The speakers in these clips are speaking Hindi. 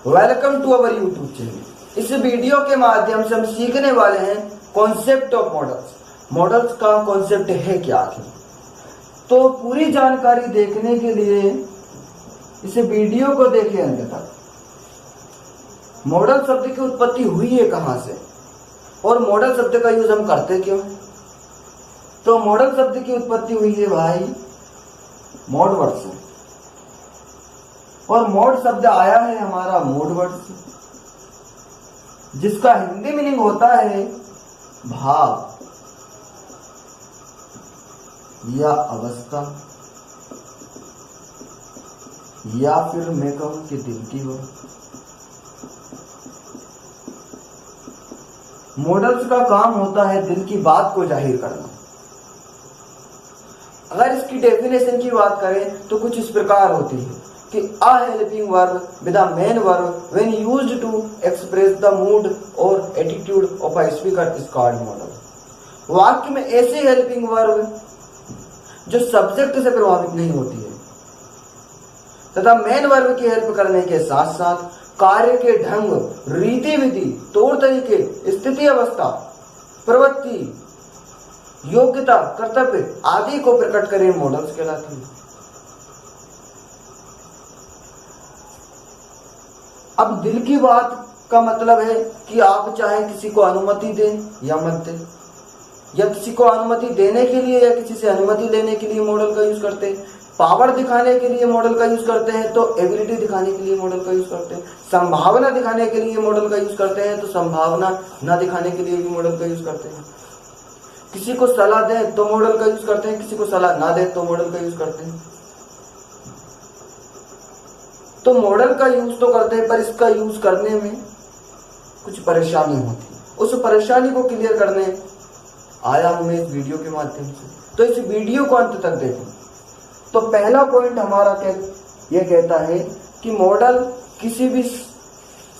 Welcome to our YouTube channel. इस वीडियो के माध्यम से हम सीखने वाले हैं कॉन्सेप्ट ऑफ मॉडल्स। मॉडल्स का कॉन्सेप्ट है क्या आखिर। तो पूरी जानकारी देखने के लिए इस वीडियो को देखिए अंत तक। मॉडल शब्द की उत्पत्ति हुई है कहां से और मॉडल शब्द का यूज हम करते क्यों हैं। तो मॉडल शब्द की उत्पत्ति हुई है भाई मॉड वर्ड से, और मॉड शब्द आया है हमारा मोड वर्ड से, जिसका हिंदी मीनिंग होता है भाव या अवस्था, या फिर मैं कहूं कि दिल की बात। मॉडल्स का काम होता है दिल की बात को जाहिर करना। अगर इसकी डेफिनेशन की बात करें तो कुछ इस प्रकार होती है कि a helping verb with a main verb when used to express the mood or attitude of a speaker is called model। वाक्य में ऐसे हेल्पिंग वर्ब जो सब्जेक्ट से प्रभावित नहीं होती है तथा मेन वर्ब की हेल्प करने के साथ साथ कार्य के ढंग, रीति विधि, तौर तरीके, स्थिति, अवस्था, प्रवृत्ति, योग्यता, कर्तव्य आदि को प्रकट करें मॉडल्स कहलाते हैं। अब दिल की बात का मतलब है कि आप चाहे किसी को अनुमति दें या मत दें, या किसी को अनुमति देने के लिए या किसी से अनुमति लेने के लिए मॉडल का यूज करते हैं। पावर दिखाने के लिए मॉडल का यूज करते हैं तो एबिलिटी दिखाने के लिए मॉडल का यूज करते हैं। संभावना दिखाने के लिए मॉडल का यूज करते हैं तो संभावना न दिखाने के लिए भी मॉडल का यूज करते हैं। किसी को सलाह दें तो मॉडल का यूज करते हैं, किसी को सलाह ना दें तो मॉडल का यूज करते हैं। तो मॉडल का यूज तो करते हैं पर इसका यूज करने में कुछ परेशानी होती है। उस परेशानी को क्लियर करने आया हूं मैं इस वीडियो के माध्यम से। तो इस वीडियो को अंत तक देखें। तो पहला पॉइंट हमारा यह कहता है कि मॉडल किसी भी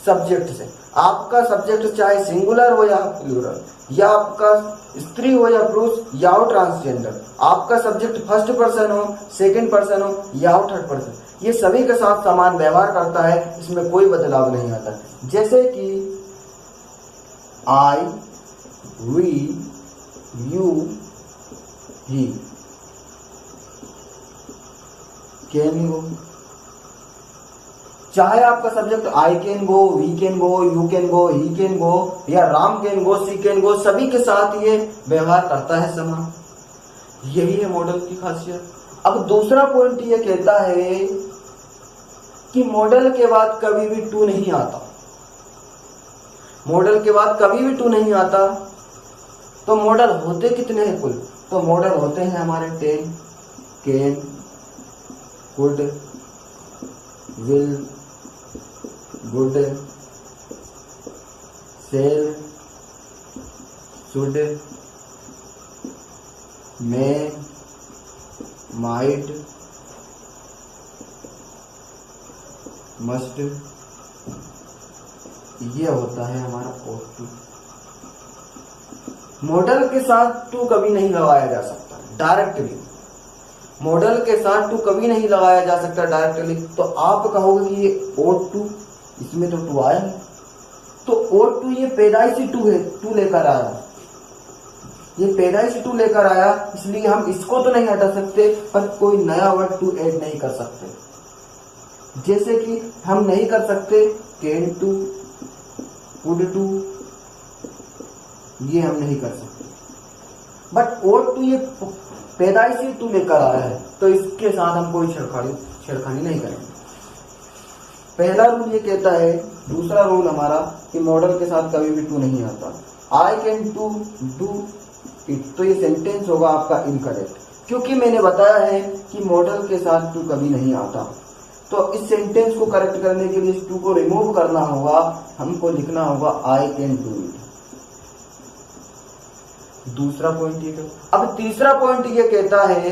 सब्जेक्ट से, आपका सब्जेक्ट चाहे सिंगुलर हो या प्लूरल, या आपका स्त्री हो या पुरुष या हो ट्रांसजेंडर, आपका सब्जेक्ट फर्स्ट पर्सन हो, सेकंड पर्सन हो या हो थर्ड पर्सन, ये सभी के साथ समान व्यवहार करता है, इसमें कोई बदलाव नहीं आता। जैसे कि I, we, you, he, can go. चाहे आपका subject I can go, we can go, you can go, he can go, या Ram can go, she can go, सभी के साथ ये व्यवहार करता है समान। यही है मॉडल की खासियत। अब दूसरा पॉइंट ये कहता है कि मॉडल के बाद कभी भी टू नहीं आता। मॉडल के बाद कभी भी टू नहीं आता। तो मॉडल होते कितने हैं कुल? तो मॉडल होते हैं हमारे 10, can, could, will, would, shall, should, may, might, must. ये होता है हमारा ought to। मॉडल के साथ टू कभी नहीं लगाया जा सकता डायरेक्टली। मॉडल के साथ टू कभी नहीं लगाया जा सकता डायरेक्टली। तो आप कहोगे कि ये ought to, इसमें तो टू आया है। तो ought to ये पैदाइशी टू है, टू लेकर आया, ये पैदाइशी टू लेकर आया, इसलिए हम इसको तो नहीं हटा सकते पर कोई नया वर्ड टू ऐड नहीं कर सकते। जैसे कि हम नहीं कर सकते कैन टू, वुड टू, ये हम नहीं कर सकते। बट ought to ये पैदाइशी टू लेकर आया है तो इसके साथ हम कोई छेड़खानी नहीं करेंगे। पहला रूल ये कहता है। दूसरा रूल हमारा कि मॉडल के साथ कभी भी टू नहीं आता। I can to do it, तो ये सेंटेंस होगा आपका इनकरेक्ट, क्योंकि मैंने बताया है कि मॉडल के साथ टू कभी नहीं आता। तो इस सेंटेंस को करेक्ट करने के लिए इस टू को रिमूव करना होगा। हमको लिखना होगा आई कैन डू इट। दूसरा पॉइंट ये। अब तीसरा पॉइंट ये कहता है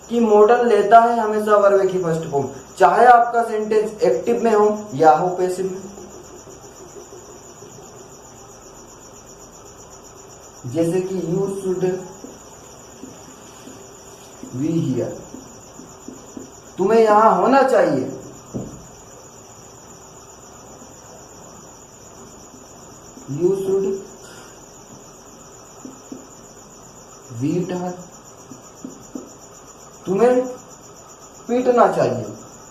कि मॉडल लेता है हमेशा वर्ब की फर्स्ट फॉर्म, चाहे आपका सेंटेंस एक्टिव में हो या हो पैसिव में। जैसे कि यू शुड बी हियर, तुम्हें यहां होना चाहिए। यू शुड बीट हर, तुम्हें पीटना चाहिए,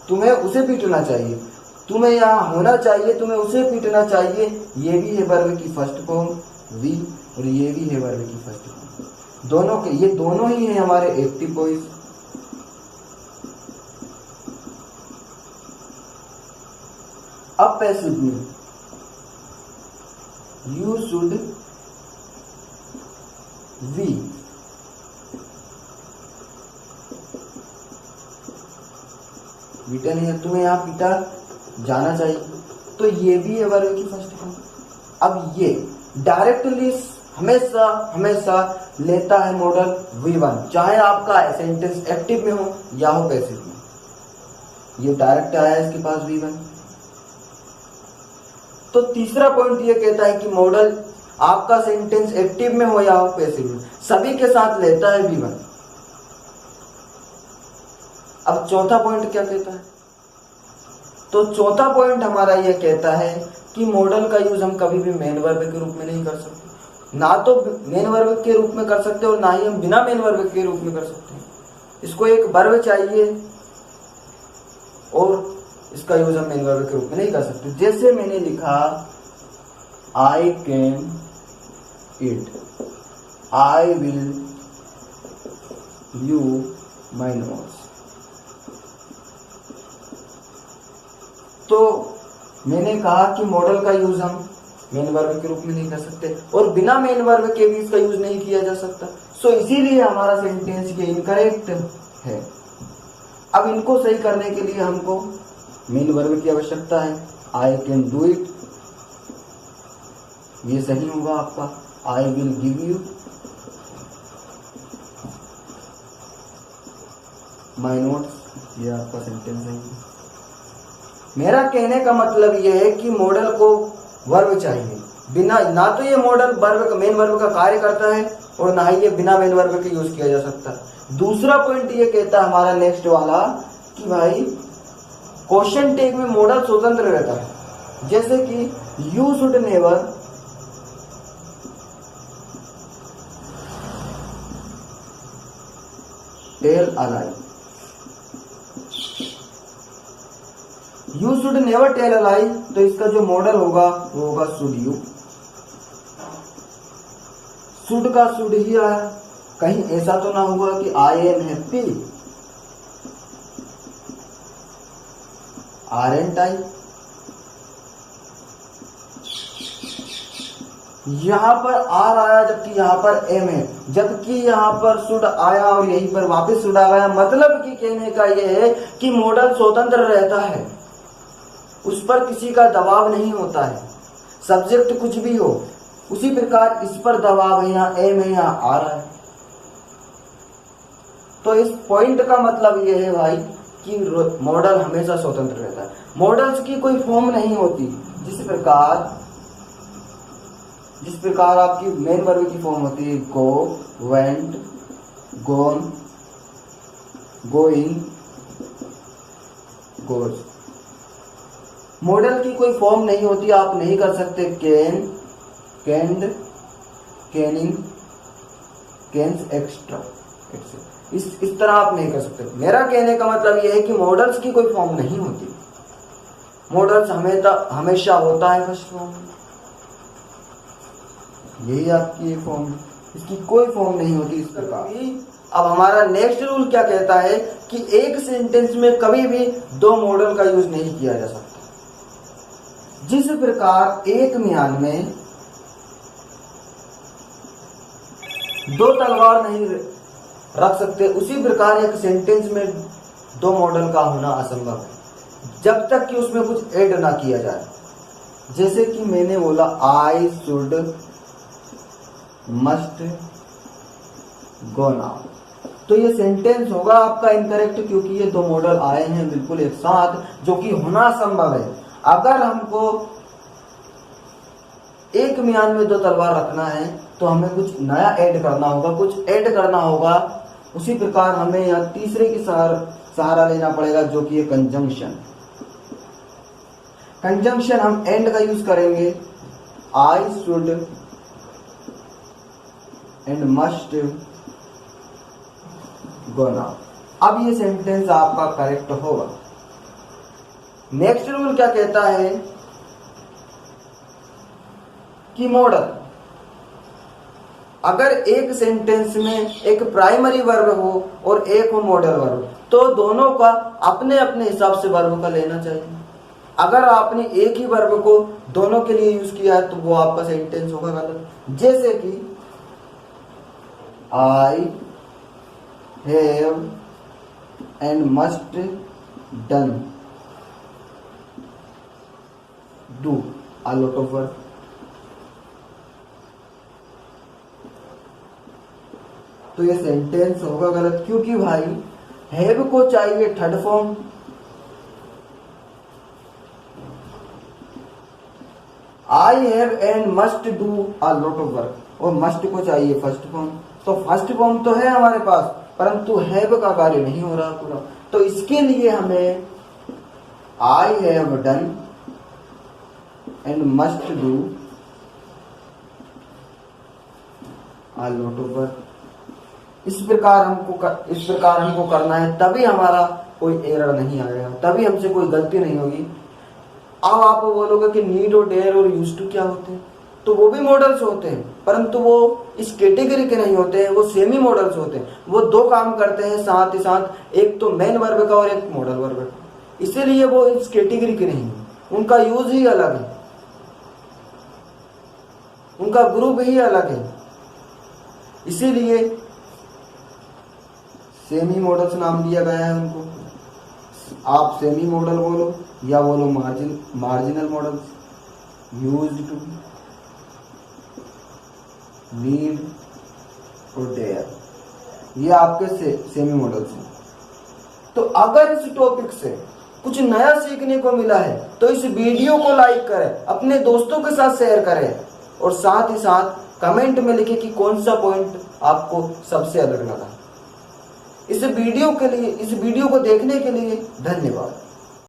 तुम्हें उसे पीटना चाहिए, तुम्हें यहाँ होना चाहिए, तुम्हें उसे पीटना चाहिए। ये भी है वर्ब की फर्स्ट फॉर्म वी, और ये भी है वर्ब की फर्स्ट फॉर्म। दोनों के, ये दोनों ही है हमारे एक्टिव वॉइस। अब पैसिव में यू शुड वी, बीटा नहीं है, तुम्हें यहाँ पीटा जाना चाहिए, तो ये भी है वर्ब की फर्स्ट फॉर्म। अब ये डायरेक्टली हमेशा हमेशा लेता है मॉडल V1, चाहे आपका सेंटेंस एक्टिव में हो या हो पैसिव में। ये डायरेक्ट आया है इसके पास V1। तो तीसरा पॉइंट ये कहता है कि मॉडल आपका सेंटेंस एक्टिव में हो या हो पैसिव में, सभी के साथ लेता है V1। अब चौथा पॉइंट क्या कहता है? तो चौथा पॉइंट हमारा यह कहता है कि मॉडल का यूज हम कभी भी मेन वर्ब के रूप में नहीं कर सकते, ना तो मेन वर्ब के रूप में कर सकते और ना ही हम बिना मेन वर्ब के रूप में कर सकते हैं। इसको एक वर्ब चाहिए और इसका यूज हम मेन वर्ब के रूप में नहीं कर सकते। जैसे मैंने लिखा I can it, I will you my notes. तो मैंने कहा कि मॉडल का यूज हम मेन वर्ब के रूप में नहीं कर सकते और बिना मेन वर्ब के भी इसका यूज नहीं किया जा सकता। सो इसीलिए हमारा सेंटेंस ये इनकरेक्ट है। अब इनको सही करने के लिए हमको मेन वर्ब की आवश्यकता है। आई कैन डू इट, ये सही होगा आपका। I will give you my notes, ये आपका सेंटेंस है। मेरा कहने का मतलब यह है कि मॉडल को वर्ब चाहिए, बिना, ना तो ये मॉडल वर्ब का मेन वर्ब का कार्य करता है और ना ही ये बिना मेन वर्ब के यूज किया जा सकता। दूसरा पॉइंट ये कहता है हमारा नेक्स्ट वाला कि भाई क्वेश्चन टैग में मॉडल स्वतंत्र रहता है। जैसे कि you should never tell a lie, you should never tell a lie, तो इसका जो मॉडल होगा वो होगा शुड यू। शुड का शुड ही आया, कहीं ऐसा तो ना हुआ कि आई एम हैप्पी, आरएंट आई। यहां पर आर आया जबकि यहां पर एम है, जबकि यहां पर शुड आया और यहीं पर वापस शुड आ गया। मतलब कि कहने का यह है कि मॉडल स्वतंत्र रहता है, उस पर किसी का दबाव नहीं होता है, सब्जेक्ट कुछ भी हो। उसी प्रकार इस पर दबाव है, यहाँ एम है, यहाँ आर है। तो इस पॉइंट का मतलब यह है भाई कि मॉडल हमेशा स्वतंत्र रहता है, मॉडल्स की कोई फॉर्म नहीं होती। जिस प्रकार आपकी मेन वर्ब की फॉर्म होती है go, went, gone, going, goes. Modal की कोई फॉर्म नहीं होती, आप नहीं कर सकते can, canned, canning, cans extra, इस तरह आप नहीं कर सकते। मेरा कहने का मतलब यह है कि मॉडल्स की कोई फॉर्म नहीं होती, मॉडल्स हमेशा होता है फर्स्ट फॉर्म। यही आपकी एक फॉर्म है, इसकी कोई फॉर्म नहीं होती इस प्रकार। अब हमारा नेक्स्ट रूल क्या कहता है कि एक सेंटेंस में कभी भी दो मॉडल का यूज नहीं किया जा सकता। जिस प्रकार एक म्यान में दो तलवार नहीं रख सकते, उसी प्रकार एक सेंटेंस में दो मॉडल का होना असंभव है जब तक कि उसमें कुछ ऐड ना किया जाए। जैसे कि मैंने बोला I should must go now, तो ये सेंटेंस होगा आपका इनकरेक्ट, क्योंकि ये दो मॉडल आए हैं बिल्कुल एक साथ, जो कि होना संभव है। अगर हमको एक म्यान में दो तलवार रखना है तो हमें कुछ नया ऐड करना होगा, कुछ ऐड करना होगा। उसी प्रकार हमें यहाँ तीसरे की सहारा लेना पड़ेगा, जो कि है कंजंक्शन। कंजंक्शन हम एंड का यूज करेंगे, I should and must go now. अब ये सेंटेंस आपका करेक्ट होगा। नेक्स्ट रूल क्या कहता है कि मॉडल, अगर एक सेंटेंस में एक प्राइमरी वर्ब हो और एक हो मॉडल वर्ब, तो दोनों का अपने अपने हिसाब से वर्ब का लेना चाहिए। अगर आपने एक ही वर्ब को दोनों के लिए यूज किया है तो वो आपका सेंटेंस होगा गलत। जैसे कि I have and must done do a lot of work. तो ये सेंटेंस होगा गलत, क्योंकि भाई हैव को चाहिए third form, I have and must do a lot of work, और मस्ट को चाहिए फर्स्ट फॉर्म। तो फर्स्ट फॉर्म तो है हमारे पास, परंतु हैव का कार्य नहीं हो रहा पूरा। तो इसके लिए हमें I have done and must do a lot of work. इस प्रकार हमको करना है, तभी हमारा कोई एरर नहीं आएगा, तभी हमसे कोई गलती नहीं होगी। अब आप बोलोगे कि नीड और डेयर और यूज्ड टू क्या होते हैं, तो वो भी मॉडल्स होते हैं, परंतु वो इस कैटेगरी के नहीं होते हैं, वो सेमी मॉडल्स होते हैं। वो दो काम करते हैं साथ ही साथ, एक तो मेन वर्ब का और एक मॉडल वर्ब का, इसीलिए वो इस कैटेगरी के नहीं है, उनका यूज ही अलग है, उनका ग्रुप ही अलग है, इसीलिए सेमी मॉडल्स नाम दिया गया है उनको। आप सेमी मॉडल बोलो या बोलो marginal modals, used to, need और डेयर, ये आपके सेमी मॉडल्स हैं। तो अगर इस टॉपिक से कुछ नया सीखने को मिला है तो इस वीडियो को लाइक करें, अपने दोस्तों के साथ शेयर करें, और साथ ही साथ कमेंट में लिखें कि कौन सा पॉइंट आपको सबसे अलग लगा। इस वीडियो को देखने के लिए धन्यवाद।